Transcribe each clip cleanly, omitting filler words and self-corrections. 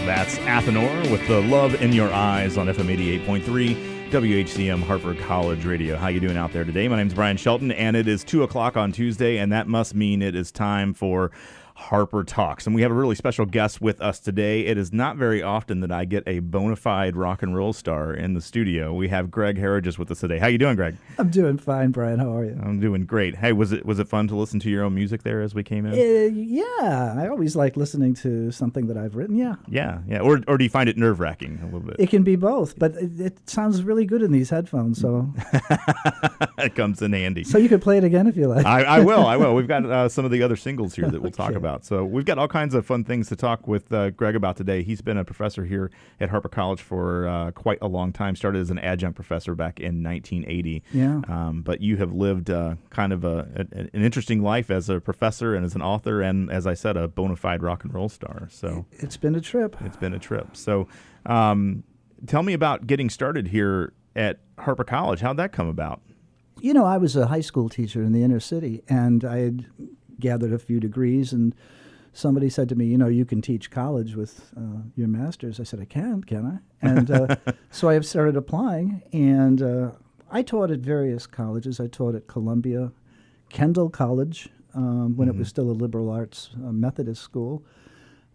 That's Athanor with the Love in Your Eyes on FM 88.3 WHCM Harper College Radio. How you doing out there today? My name's Brian Shelton, and it is 2 o'clock on Tuesday, and that must mean it is time for Harper Talks. And we have a really special guest with us today. It is not very often that I get a bona fide rock and roll star in the studio. We have Greg Herriges with us today. How you doing, Greg? I'm doing fine, Brian. How are you? I'm doing great. Hey, was it fun to listen to your own music there as we came in? Yeah, I always like listening to something that I've written. Yeah. Or do you find it nerve-wracking a little bit? It can be both, but it sounds really good in these headphones. So it comes in handy. So you could play it again if you like. I will. We've got some of the other singles here that we'll talk about. So we've got all kinds of fun things to talk with Greg about today. He's been a professor here at Harper College for quite a long time. Started as an adjunct professor back in 1980. Yeah. But you have lived kind of an interesting life as a professor and as an author and, as I said, a bona fide rock and roll star. So it's been a trip. So tell me about getting started here at Harper College. How'd that come about? You know, I was a high school teacher in the inner city, and I had gathered a few degrees, and somebody said to me, you can teach college with your master's. I said, I can I? And so I have started applying, and I taught at various colleges. I taught at Columbia, Kendall College, when it was still a liberal arts Methodist school,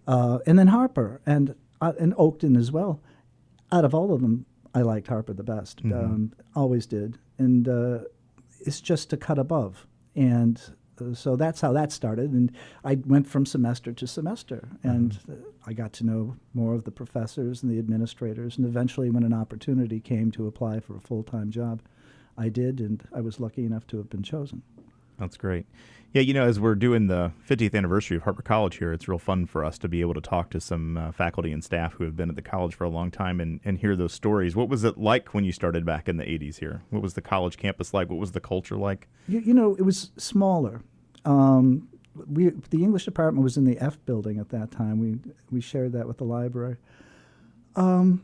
and then Harper, and Oakton as well. Out of all of them, I liked Harper the best, always did. And it's just to cut above. And so that's how that started. And I went from semester to semester. And I got to know more of the professors and the administrators. And eventually, when an opportunity came to apply for a full-time job, I did. And I was lucky enough to have been chosen. That's great. Yeah, as we're doing the 50th anniversary of Harper College here, it's real fun for us to be able to talk to some faculty and staff who have been at the college for a long time and hear those stories. What was it like when you started back in the 80s here? What was the college campus like? What was the culture like? It was smaller. The English department was in the F building at that time. We shared that with the library. I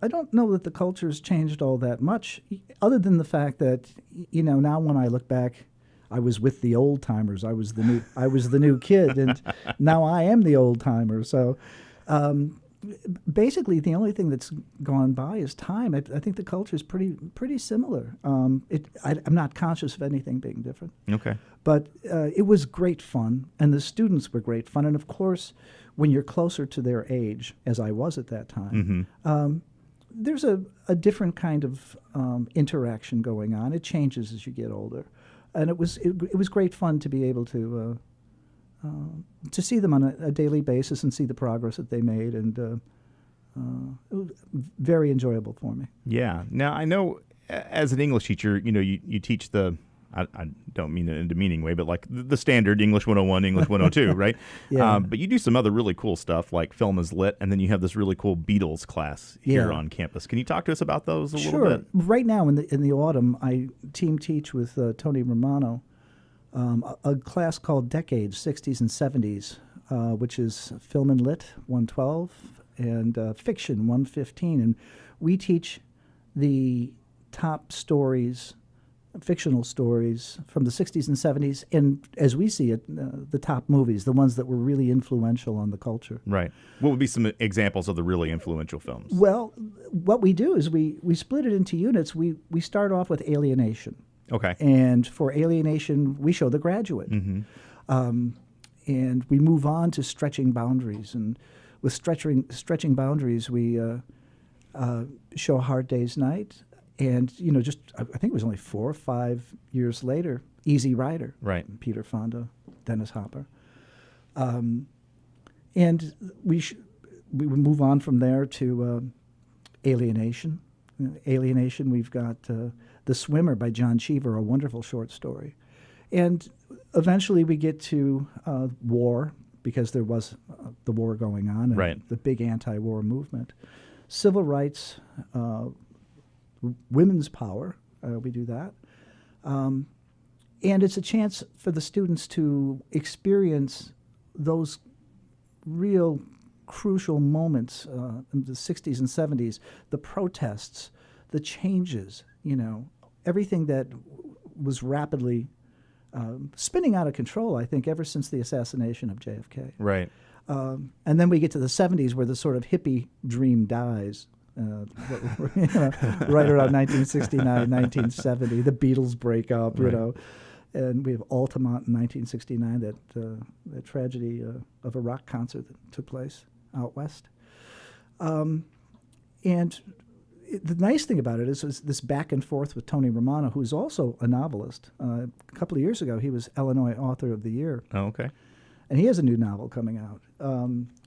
don't know that the culture has changed all that much, other than the fact that now when I look back, I was with the old timers. I was the new kid, and now I am the old timer. So basically, the only thing that's gone by is time. I think the culture is pretty similar. I'm not conscious of anything being different. Okay. But it was great fun, and the students were great fun. And of course, when you're closer to their age, as I was at that time, there's a different kind of interaction going on. It changes as you get older. And it was great fun to be able to see them on a daily basis and see the progress that they made, and it was very enjoyable for me. Yeah. Now, I know as an English teacher, you teach I don't mean it in a demeaning way, but like the standard English 101, English 102, right? Yeah. But you do some other really cool stuff like Film is Lit, and then you have this really cool Beatles class here on campus. Can you talk to us about those a little bit? Right now in the autumn, I team teach with Tony Romano a class called Decades, 60s and 70s, which is Film and Lit 112 and Fiction 115. And we teach the top stories, fictional stories from the 60s and 70s, and as we see it, the top movies, the ones that were really influential on the culture. Right. What would be some examples of the really influential films? Well, what we do is we split it into units. We start off with Alienation. Okay. And for Alienation, we show The Graduate. And we move on to Stretching Boundaries. And with Stretching Boundaries, we show A Hard Day's Night. And, I think it was only 4 or 5 years later, Easy Rider. Right. Peter Fonda, Dennis Hopper. And we would move on from there to Alienation. Alienation, we've got The Swimmer by John Cheever, a wonderful short story. And eventually we get to War, because there was the war going on, and the big anti-war movement. Civil rights, women's power, we do that. And it's a chance for the students to experience those real crucial moments in the 60s and 70s, the protests, the changes, everything that was rapidly spinning out of control, I think, ever since the assassination of JFK. Right. And then we get to the 70s where the sort of hippie dream dies. Right around 1969, 1970, the Beatles break up, Right. And we have Altamont in 1969, that tragedy of a rock concert that took place out west. And the nice thing about it is this back and forth with Tony Romano, who's also a novelist. A couple of years ago, he was Illinois Author of the Year. Oh, okay. And he has a new novel coming out.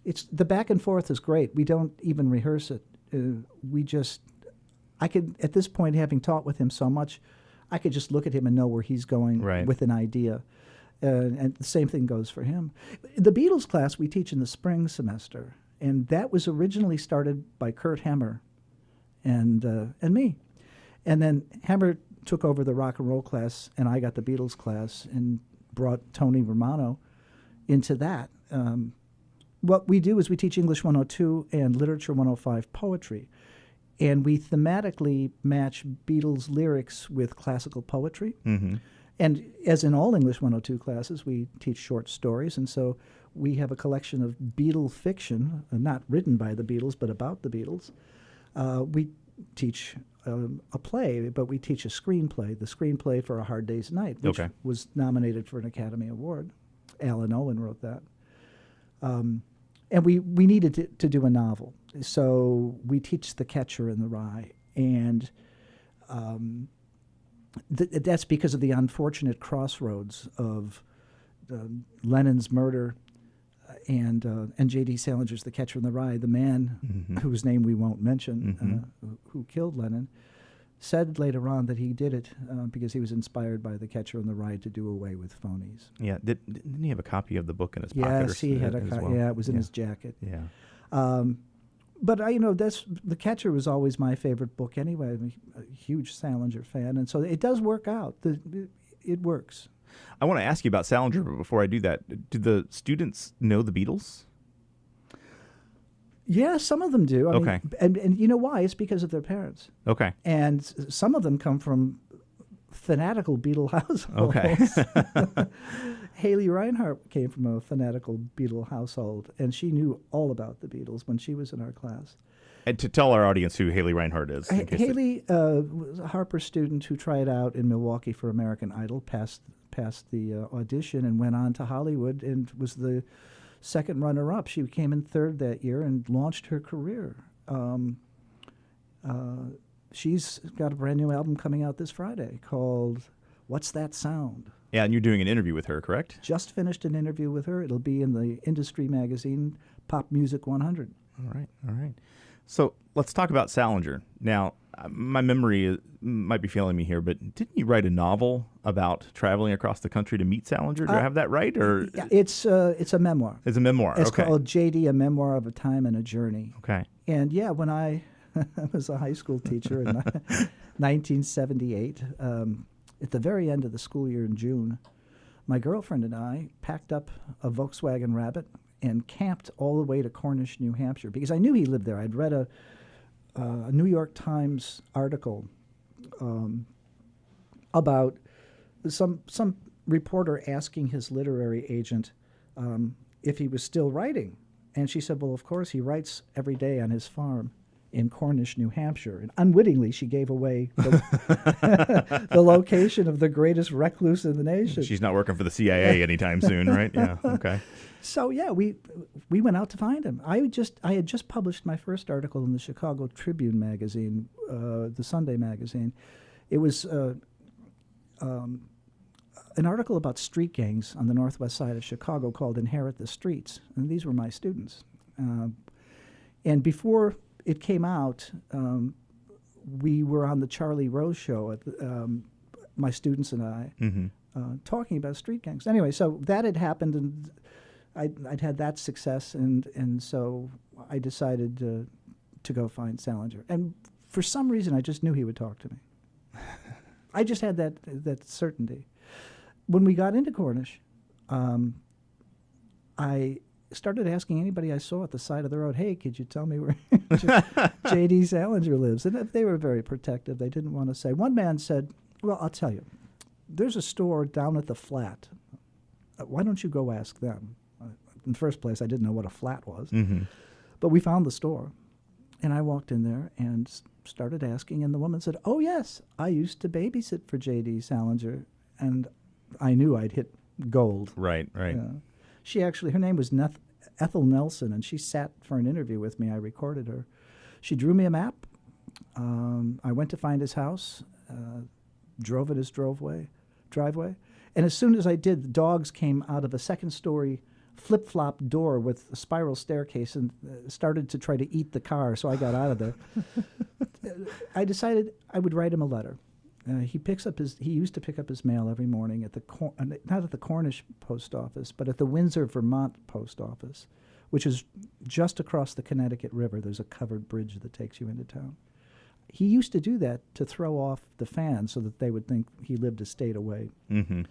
It's the back and forth is great. We don't even rehearse it. I could, at this point, having taught with him so much, I could just look at him and know where he's going Right. with an idea. And the same thing goes for him. The Beatles class we teach in the spring semester, and that was originally started by Kurt Hemmer and me. And then Hemmer took over the rock and roll class, and I got the Beatles class and brought Tony Romano into that. What we do is we teach English 102 and Literature 105 poetry, and we thematically match Beatles lyrics with classical poetry. Mm-hmm. And as in all English 102 classes, we teach short stories, and so we have a collection of Beatle fiction, not written by the Beatles, but about the Beatles. We teach a play, but we teach a screenplay, the screenplay for A Hard Day's Night, which Okay. was nominated for an Academy Award. Alan Owen wrote that. And we needed to do a novel. So we teach The Catcher in the Rye. And that's because of the unfortunate crossroads of Lennon's murder and J.D. Salinger's The Catcher in the Rye. The man Mm-hmm. whose name we won't mention, Mm-hmm. who killed Lennon, said later on that he did it because he was inspired by The Catcher in the Rye to do away with phonies. Yeah. Didn't he have a copy of the book in his pocket? Yes, he had a as copy. well? Yeah, it was in Yeah. his jacket. Yeah. But that's The Catcher was always my favorite book anyway. I'm a huge Salinger fan, and so it does work out. It works. I want to ask you about Salinger, but before I do that, do the students know the Beatles? Yeah, some of them do. I Okay. mean, and you know why? It's because of their parents. Okay. And some of them come from fanatical Beatle households. Okay. Haley Reinhart came from a fanatical Beatle household, and she knew all about the Beatles when she was in our class. And to tell our audience who Haley Reinhart is. in case Haley was a Harper student who tried out in Milwaukee for American Idol, passed the audition, and went on to Hollywood and was the second runner-up. She came in third that year and launched her career. She's got a brand new album coming out this Friday called What's That Sound? Yeah, and you're doing an interview with her, correct? Just finished an interview with her. It'll be in the industry magazine, Pop Music 100. All right, all right. So let's talk about Salinger. Now, my memory might be failing me here, but didn't you write a novel about traveling across the country to meet Salinger? Do I have that right? Or Yeah, it's a memoir. it's a memoir? It's Okay. called J.D., A Memoir of a Time and a Journey. Okay. And yeah, when I was a high school teacher in 1978, at the very end of the school year in June, my girlfriend and I packed up a Volkswagen Rabbit and camped all the way to Cornish, New Hampshire, because I knew he lived there. I'd read a New York Times article about some reporter asking his literary agent if he was still writing. And she said, well, of course, he writes every day on his farm in Cornish, New Hampshire. And unwittingly, she gave away the, the location of the greatest recluse in the nation. She's not working for the CIA anytime soon, right? Yeah. Okay. So yeah, we went out to find him. I had just published my first article in the Chicago Tribune magazine, the Sunday magazine. It was an article about street gangs on the northwest side of Chicago called "Inherit the Streets," and these were my students. And before it came out, we were on the Charlie Rose show at my students and I, talking about street gangs. Anyway, so that had happened, and I'd had that success, and so I decided to go find Salinger. And for some reason, I just knew he would talk to me. I just had that certainty. When we got into Cornish, I started asking anybody I saw at the side of the road, hey, could you tell me where J.D. Salinger lives? And they were very protective. They didn't want to say. One man said, well, I'll tell you. there's a store down at the flat. Why don't you go ask them? In the first place, I didn't know what a flat was. Mm-hmm. But we found the store. And I walked in there and started asking, and the woman said, "Oh, yes, I used to babysit for J.D. Salinger." And I knew I'd hit gold. Right. Her name was Ethel Nelson, and she sat for an interview with me. I recorded her. She drew me a map. I went to find his house, drove at his driveway. And as soon as I did, the dogs came out of a second-story flip-flop door with a spiral staircase and started to try to eat the car, so I got out of there. I decided I would write him a letter. He used to pick up his mail every morning at not at the Cornish post office, but at the Windsor, Vermont post office, which is just across the Connecticut River. There's a covered bridge that takes you into town. He used to do that to throw off the fans so that they would think he lived a state away. Mm-hmm.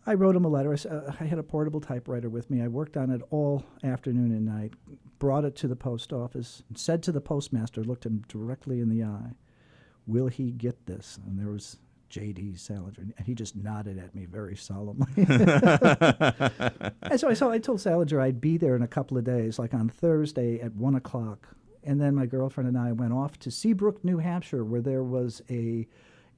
I wrote him a letter. I had a portable typewriter with me. I worked on it all afternoon and night, brought it to the post office, said to the postmaster, looked him directly in the eye, "Will he get this?" And there was J.D. Salinger, and he just nodded at me very solemnly. And so I told Salinger I'd be there in a couple of days, like on Thursday at 1 o'clock. And then my girlfriend and I went off to Seabrook, New Hampshire, where there was a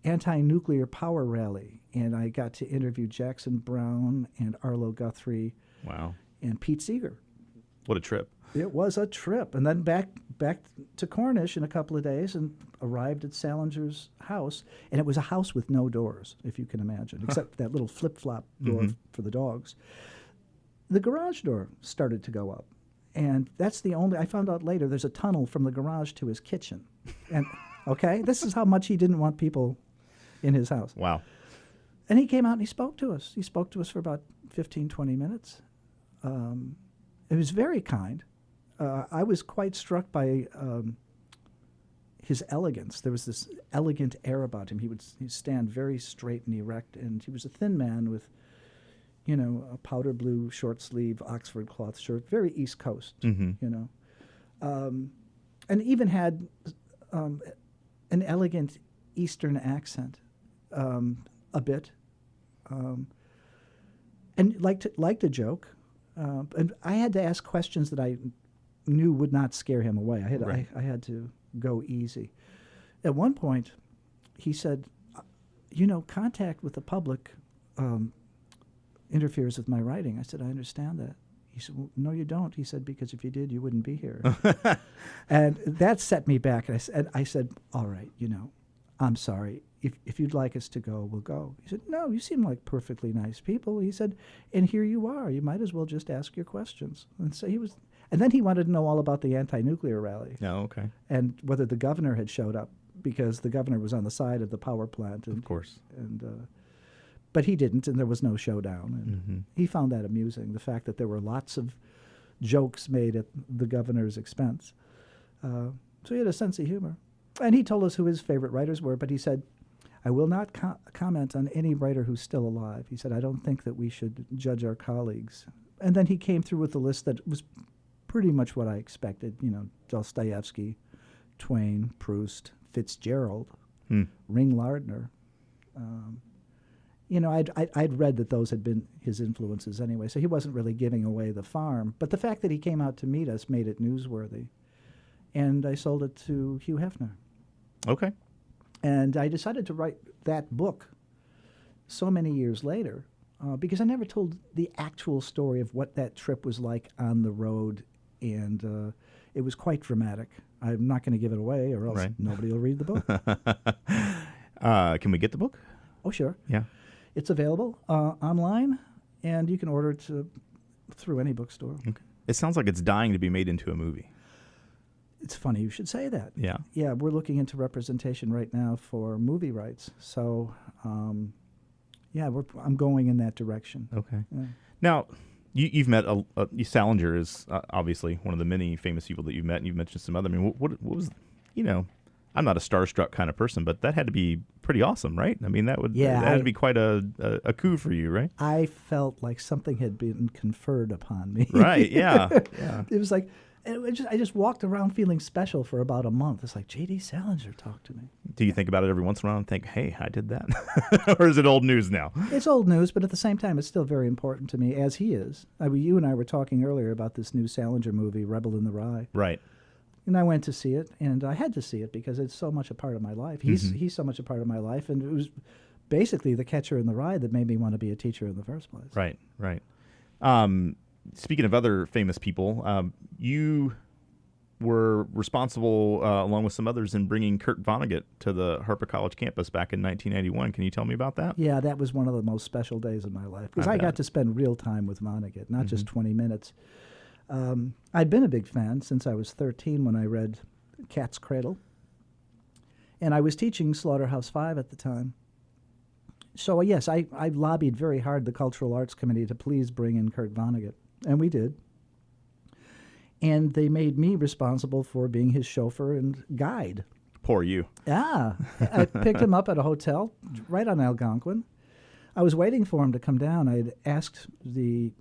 anti-nuclear power rally, and I got to interview Jackson Browne and Arlo Guthrie. Wow. And Pete Seeger. What a trip. It was a trip. And then back to Cornish in a couple of days and arrived at Salinger's house. And it was a house with no doors, if you can imagine, except that little flip-flop door for the dogs. The garage door started to go up. And that's I found out later, there's a tunnel from the garage to his kitchen. And, okay, this is how much he didn't want people in his house. Wow. And he came out and he spoke to us. He spoke to us for about 15, 20 minutes. It was very kind. I was quite struck by his elegance. There was this elegant air about him. He'd stand very straight and erect, and he was a thin man with, a powder blue short sleeve Oxford cloth shirt, very East Coast, and even had an elegant Eastern accent, a bit, and liked a joke. And I had to ask questions that I knew would not scare him away. I had to go easy. At one point, he said, contact with the public interferes with my writing. I said, I understand that. He said, well, no, you don't. He said, because if you did, you wouldn't be here. And that set me back. And I said, all right, I'm sorry. If you'd like us to go, we'll go. He said, no, you seem like perfectly nice people. He said, and here you are. You might as well just ask your questions. And so and then he wanted to know all about the anti-nuclear rally. Oh, okay. And whether the governor had showed up, because the governor was on the side of the power plant. Of course. But he didn't, and there was no showdown. And he found that amusing, the fact that there were lots of jokes made at the governor's expense. So he had a sense of humor. And he told us who his favorite writers were, but he said, I will not comment on any writer who's still alive. He said, I don't think that we should judge our colleagues. And then he came through with a list that was pretty much what I expected. Dostoevsky, Twain, Proust, Fitzgerald, Ring Lardner. I'd read that those had been his influences anyway, so he wasn't really giving away the farm. But the fact that he came out to meet us made it newsworthy. And I sold it to Hugh Hefner. Okay. And I decided to write that book so many years later because I never told the actual story of what that trip was like on the road, and it was quite dramatic. I'm not going to give it away, or else nobody will read the book. Can we get the book? Oh, sure. Yeah. It's available online, and you can order it through any bookstore. Okay. It sounds like it's dying to be made into a movie. It's funny you should say that. Yeah. Yeah, we're looking into representation right now for movie rights. So, I'm going in that direction. Okay. Yeah. Now, you've met Salinger is obviously one of the many famous people that you've met, and you've mentioned some other. I mean, what was, I'm not a starstruck kind of person, but that had to be pretty awesome, right? I mean, that had to be quite a coup for you, right? I felt like something had been conferred upon me. Right, yeah. Yeah. It was like, I just walked around feeling special for about a month. It's like, J.D. Salinger talked to me. Do you think about it every once in a while and think, hey, I did that? Or is it old news now? It's old news, but at the same time, it's still very important to me, as he is. You and I were talking earlier about this new Salinger movie, Rebel in the Rye. Right. And I went to see it, and I had to see it because it's so much a part of my life. He's so much a part of my life, and it was basically the catcher in the rye that made me want to be a teacher in the first place. Right, right. Speaking of other famous people, you were responsible, along with some others, in bringing Kurt Vonnegut to the Harper College campus back in 1991. Can you tell me about that? Yeah, that was one of the most special days of my life because I got to spend real time with Vonnegut, not just 20 minutes. I'd been a big fan since I was 13 when I read Cat's Cradle, and I was teaching Slaughterhouse-5 at the time. So, yes, I lobbied very hard the Cultural Arts Committee to please bring in Kurt Vonnegut, and we did. And they made me responsible for being his chauffeur and guide. Poor you. Yeah. I picked him up at a hotel right on Algonquin. I was waiting for him to come down. I had asked the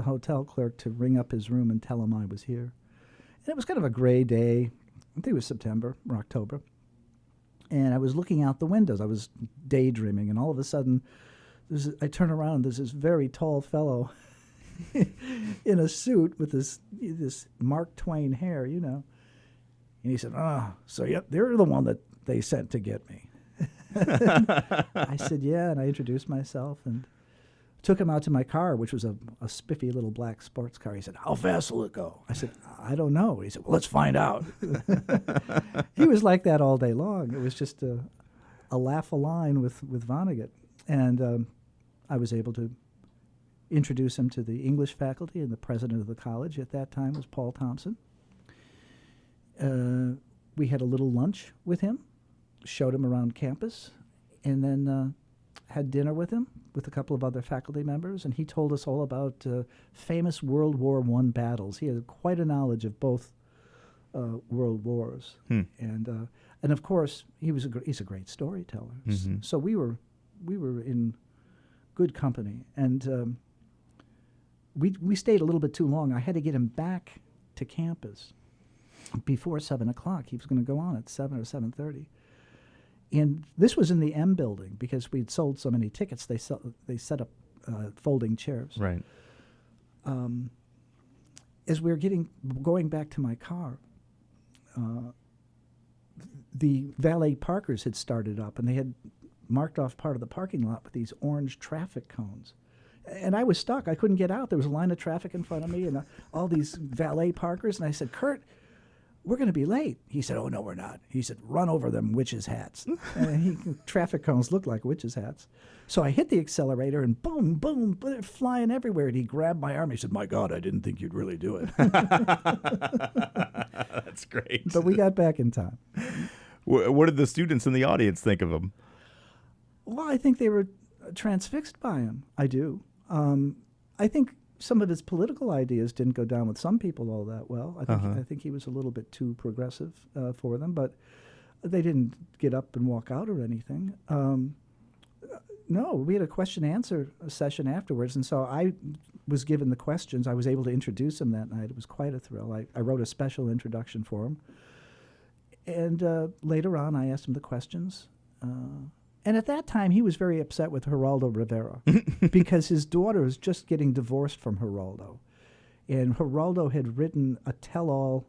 hotel clerk, to ring up his room and tell him I was here. And it was kind of a gray day. I think it was September or October. And I was looking out the windows. I was daydreaming, and all of a sudden, I turn around. There's this very tall fellow in a suit with this Mark Twain hair, you know. And he said, so they're the one that they sent to get me. I said, yeah, and I introduced myself and took him out to my car, which was a spiffy little black sports car. He said, how fast will it go? I said, I don't know. He said, well, let's find out. He was like that all day long. It was just a laugh-a-line with Vonnegut. And I was able to introduce him to the English faculty, and the president of the college at that time was Paul Thompson. We had a little lunch with him, showed him around campus, and then had dinner with him with a couple of other faculty members, and he told us all about famous World War I battles. He had quite a knowledge of both world wars. And of course, he's a great storyteller. Mm-hmm. So we were in good company, and we stayed a little bit too long. I had to get him back to campus before 7 o'clock. He was going to go on at 7 or 7:30. And this was in the M building because we'd sold so many tickets. They set up folding chairs. Right. As we were going back to my car, the valet parkers had started up, and they had marked off part of the parking lot with these orange traffic cones. And I was stuck. I couldn't get out. There was a line of traffic in front of me and all these valet parkers. And I said, Kurt, we're going to be late. He said, oh, no, we're not. He said, run over them witches' hats. Traffic cones look like witches' hats. So I hit the accelerator, and boom, boom, they're flying everywhere. And he grabbed my arm. He said, my God, I didn't think you'd really do it. That's great. But we got back in time. What did the students in the audience think of him? Well, I think they were transfixed by him. I do. I think some of his political ideas didn't go down with some people all that well. I think he was a little bit too progressive for them, but they didn't get up and walk out or anything. No, we had a question-answer session afterwards, and so I was given the questions. I was able to introduce him that night. It was quite a thrill. I wrote a special introduction for him. And later on, I asked him the questions. And at that time, he was very upset with Geraldo Rivera because his daughter was just getting divorced from Geraldo. And Geraldo had written a tell-all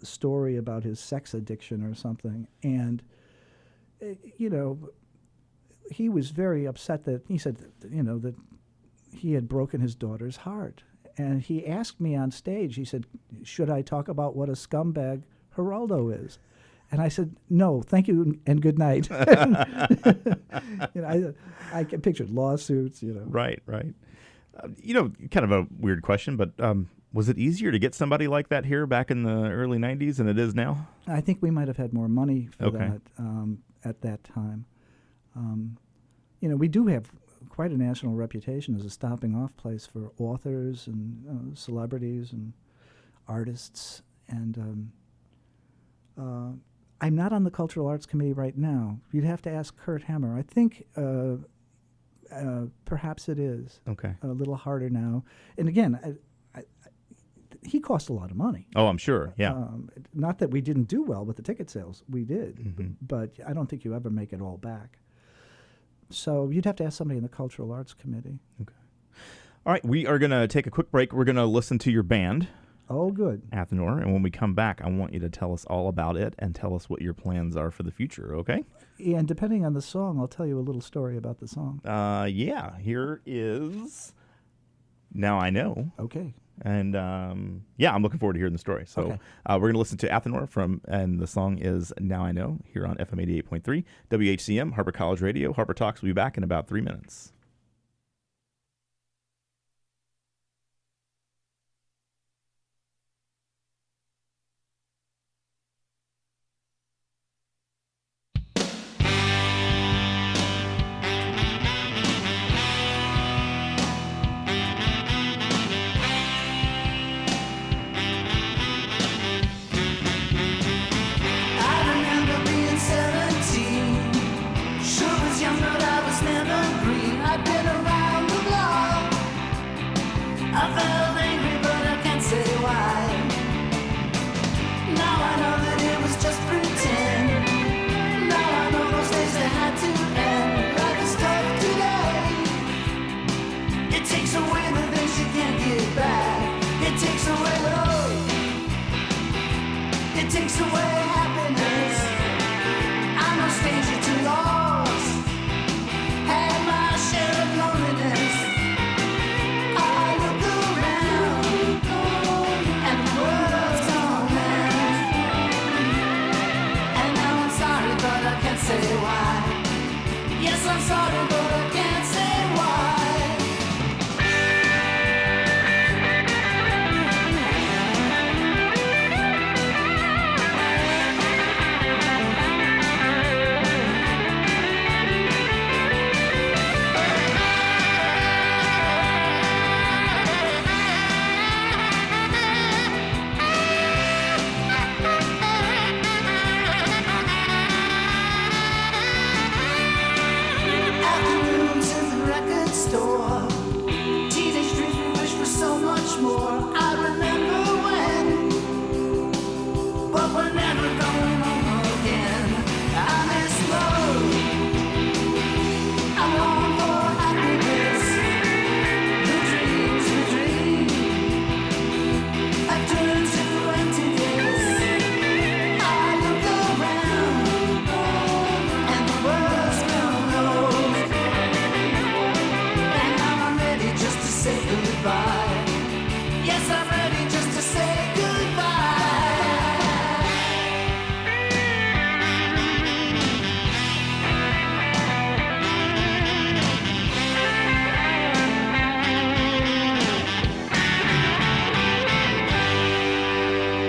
story about his sex addiction or something. And, he was very upset that he said, that he had broken his daughter's heart. And he asked me on stage, he said, should I talk about what a scumbag Geraldo is? And I said, no, thank you and good night. I pictured lawsuits, Right. Kind of a weird question, but was it easier to get somebody like that here back in the early 90s than it is now? I think we might have had more money for that at that time. We do have quite a national reputation as a stopping off place for authors and celebrities and artists. And I'm not on the Cultural Arts Committee right now. You'd have to ask Kurt Hemmer. I think perhaps it is. Okay. A little harder now. And again, he cost a lot of money. Oh, I'm sure. Yeah. Not that we didn't do well with the ticket sales. We did. Mm-hmm. But I don't think you ever make it all back. So you'd have to ask somebody in the Cultural Arts Committee. Okay. All right. We are going to take a quick break. We're going to listen to your band. Oh, good. Athanor. And when we come back, I want you to tell us all about it and tell us what your plans are for the future, okay? And depending on the song, I'll tell you a little story about the song. Yeah. Here is Now I Know. Okay. And, I'm looking forward to hearing the story. So Okay. we're going to listen to Athanor and the song is Now I Know here on FM 88.3, WHCM, Harper College Radio. Harper Talks will be back in about 3 minutes.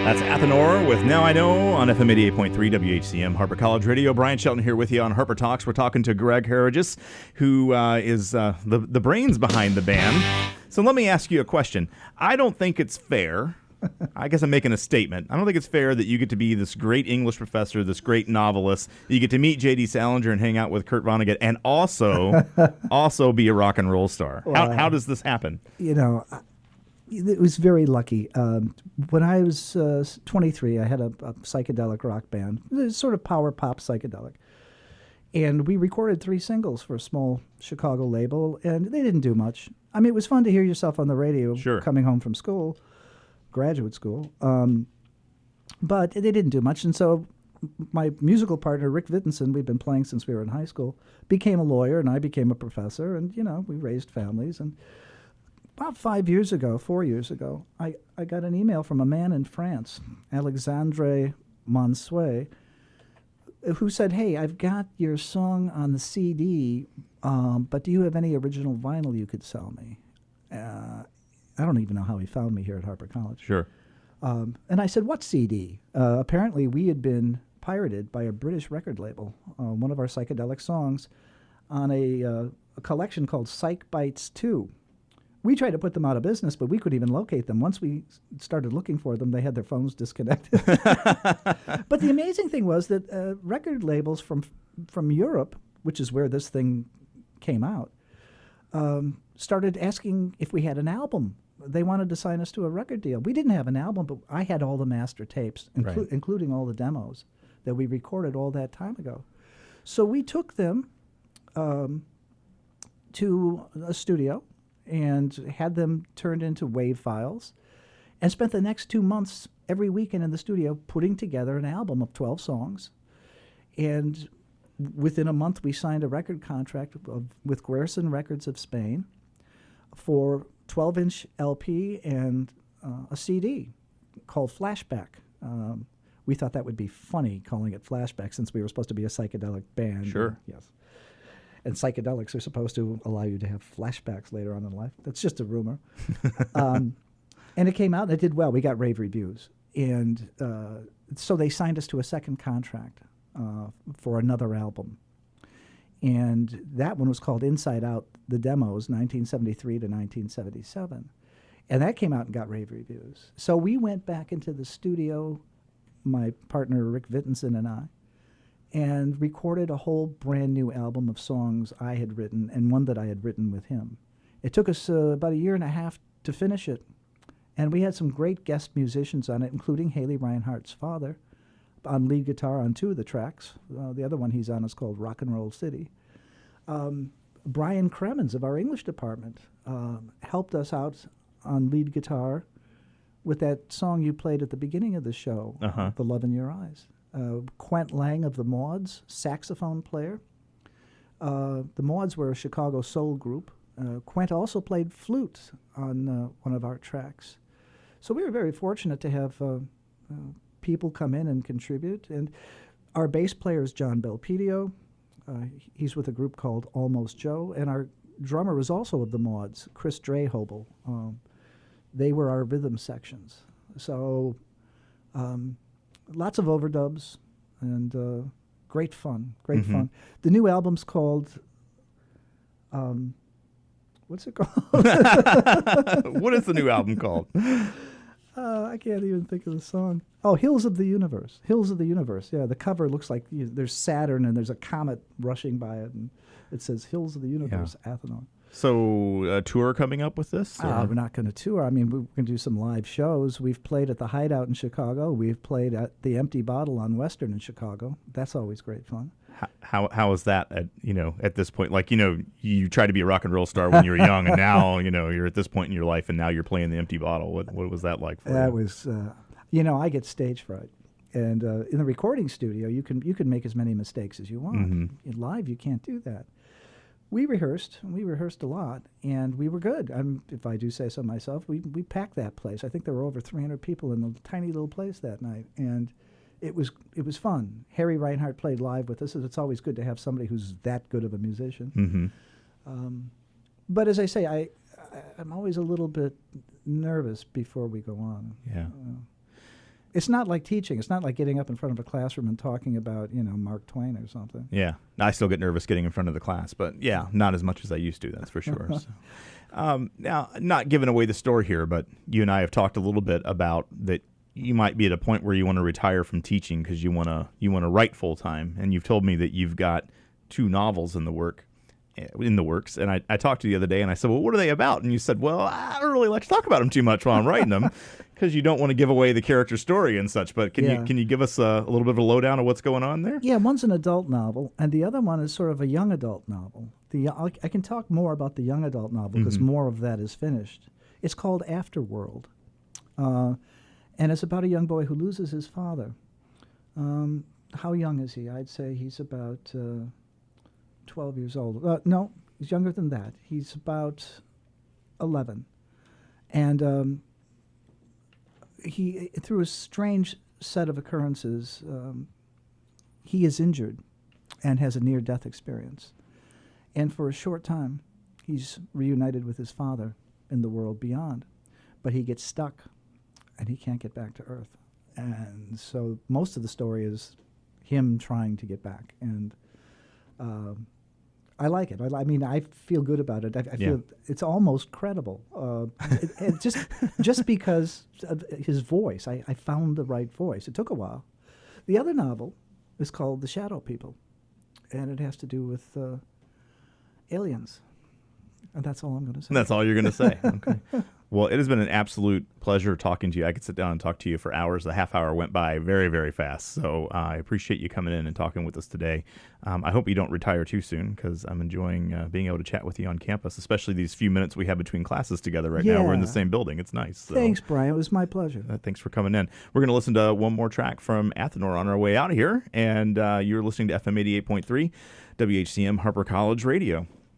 That's Athanor with Now I Know on FM 88.3 WHCM, Harper College Radio. Brian Shelton here with you on Harper Talks. We're talking to Greg Herriges, who is the brains behind the band. So let me ask you a question. I don't think it's fair. I guess I'm making a statement. I don't think it's fair that you get to be this great English professor, this great novelist. You get to meet J.D. Salinger and hang out with Kurt Vonnegut, and also be a rock and roll star. Wow. How does this happen? You know, it was very lucky. When I was 23, I had a psychedelic rock band, sort of power pop psychedelic. And we recorded 3 singles for a small Chicago label, and they didn't do much. I mean, it was fun to hear yourself on the radio Sure. coming home from school, graduate school. But they didn't do much. And so my musical partner, Rick Wittenson, we'd been playing since we were in high school, became a lawyer, and I became a professor. And, you know, we raised families. And about 4 years ago, I got an email from a man in France, Alexandre Monsuet, who said, "Hey, I've got your song on the CD, but do you have any original vinyl you could sell me?" I don't even know how he found me here at Harper College. Sure. And I said, "What CD?" Apparently, we had been pirated by a British record label, one of our psychedelic songs, on a collection called Psych Bites 2. We tried to put them out of business, but we couldn't even locate them. Once we started looking for them, they had their phones disconnected. But the amazing thing was that record labels from Europe, which is where this thing came out, started asking if we had an album they wanted to sign us to a record deal. We didn't have an album, but I had all the master tapes, including all the demos that we recorded all that time ago. So we took them to a studio and had them turned into WAV files and spent the next 2 months every weekend in the studio putting together an album of 12 songs. And within a month, we signed a record contract with Grierson Records of Spain for 12-inch LP and a CD called Flashback. We thought that would be funny, calling it Flashback, since we were supposed to be a psychedelic band. Sure. Yes. And psychedelics are supposed to allow you to have flashbacks later on in life. That's just a rumor. And it came out, and it did well. We got rave reviews. And so they signed us to a second contract for another album. And that one was called Inside Out, the Demos, 1973 to 1977. And that came out and got rave reviews. So we went back into the studio, my partner Rick Vittinson and I, and recorded a whole brand new album of songs I had written and one that I had written with him. It took us about a year and a half to finish it. And we had some great guest musicians on it, including Haley Reinhart's father, on lead guitar on 2 of the tracks. The other one he's on is called Rock and Roll City. Brian Cremens of our English department helped us out on lead guitar with that song you played at the beginning of the show, The Love in Your Eyes. Quent Lang of the Mauds, saxophone player. The Mauds were a Chicago soul group. Quent also played flute on one of our tracks. So we were very fortunate to have people come in and contribute. And our bass player is John Belpedio. He's with a group called Almost Joe. And our drummer is also of the Mauds, Chris Drehobel. They were our rhythm sections. So lots of overdubs and great fun, fun. The new album's called, what's it called? What is the new album called? I can't even think of the song. Oh, Hills of the Universe. Hills of the Universe. Yeah, the cover looks like there's Saturn and there's a comet rushing by it, and it says Hills of the Universe, Athanor. So a tour coming up with this? We're not going to tour. I mean, we're going to do some live shows. We've played at the Hideout in Chicago. We've played at the Empty Bottle on Western in Chicago. That's always great fun. How is that at this point? Like, you try to be a rock and roll star when you were young, and now, you're at this point in your life, and now you're playing the Empty Bottle. What was that like for you? That was, I get stage fright. And in the recording studio, you can make as many mistakes as you want. In live, you can't do that. We rehearsed a lot, and we were good. If I do say so myself, we packed that place. I think there were over 300 people in the tiny little place that night, and it was fun. Harry Reinhart played live with us. It's always good to have somebody who's that good of a musician. But as I say, I'm always a little bit nervous before we go on. Yeah. It's not like teaching. It's not like getting up in front of a classroom and talking about, Mark Twain or something. Yeah. I still get nervous getting in front of the class, but yeah, not as much as I used to, that's for sure. So. Now, not giving away the story here, but you and I have talked a little bit about that you might be at a point where you want to retire from teaching because you want to write full time, and you've told me that you've got 2 novels in the works. And I talked to you the other day, and I said, well, what are they about? And you said, well, I don't really like to talk about them too much while I'm writing them because you don't want to give away the character story and such. But can you give us a little bit of a lowdown of what's going on there? Yeah, one's an adult novel, and the other one is sort of a young adult novel. I can talk more about the young adult novel because more of that is finished. It's called Afterworld, and it's about a young boy who loses his father. How young is he? I'd say he's about 12 years old. No, he's younger than that. He's about 11. And he, through a strange set of occurrences, he is injured and has a near-death experience. And for a short time, he's reunited with his father in the world beyond. But he gets stuck, and he can't get back to Earth. And so most of the story is him trying to get back. And I like it. I mean, I feel good about it. I feel it's almost credible. It just because of his voice, I found the right voice. It took a while. The other novel is called The Shadow People, and it has to do with aliens. And that's all I'm going to say. That's all you're going to say. Okay. Well, it has been an absolute pleasure talking to you. I could sit down and talk to you for hours. The half hour went by very, very fast. So I appreciate you coming in and talking with us today. I hope you don't retire too soon, because I'm enjoying being able to chat with you on campus, especially these few minutes we have between classes together right now. We're in the same building. It's nice. So, thanks, Brian. It was my pleasure. Thanks for coming in. We're going to listen to one more track from Athanor on our way out of here. And you're listening to FM 88.3, WHCM Harper College Radio.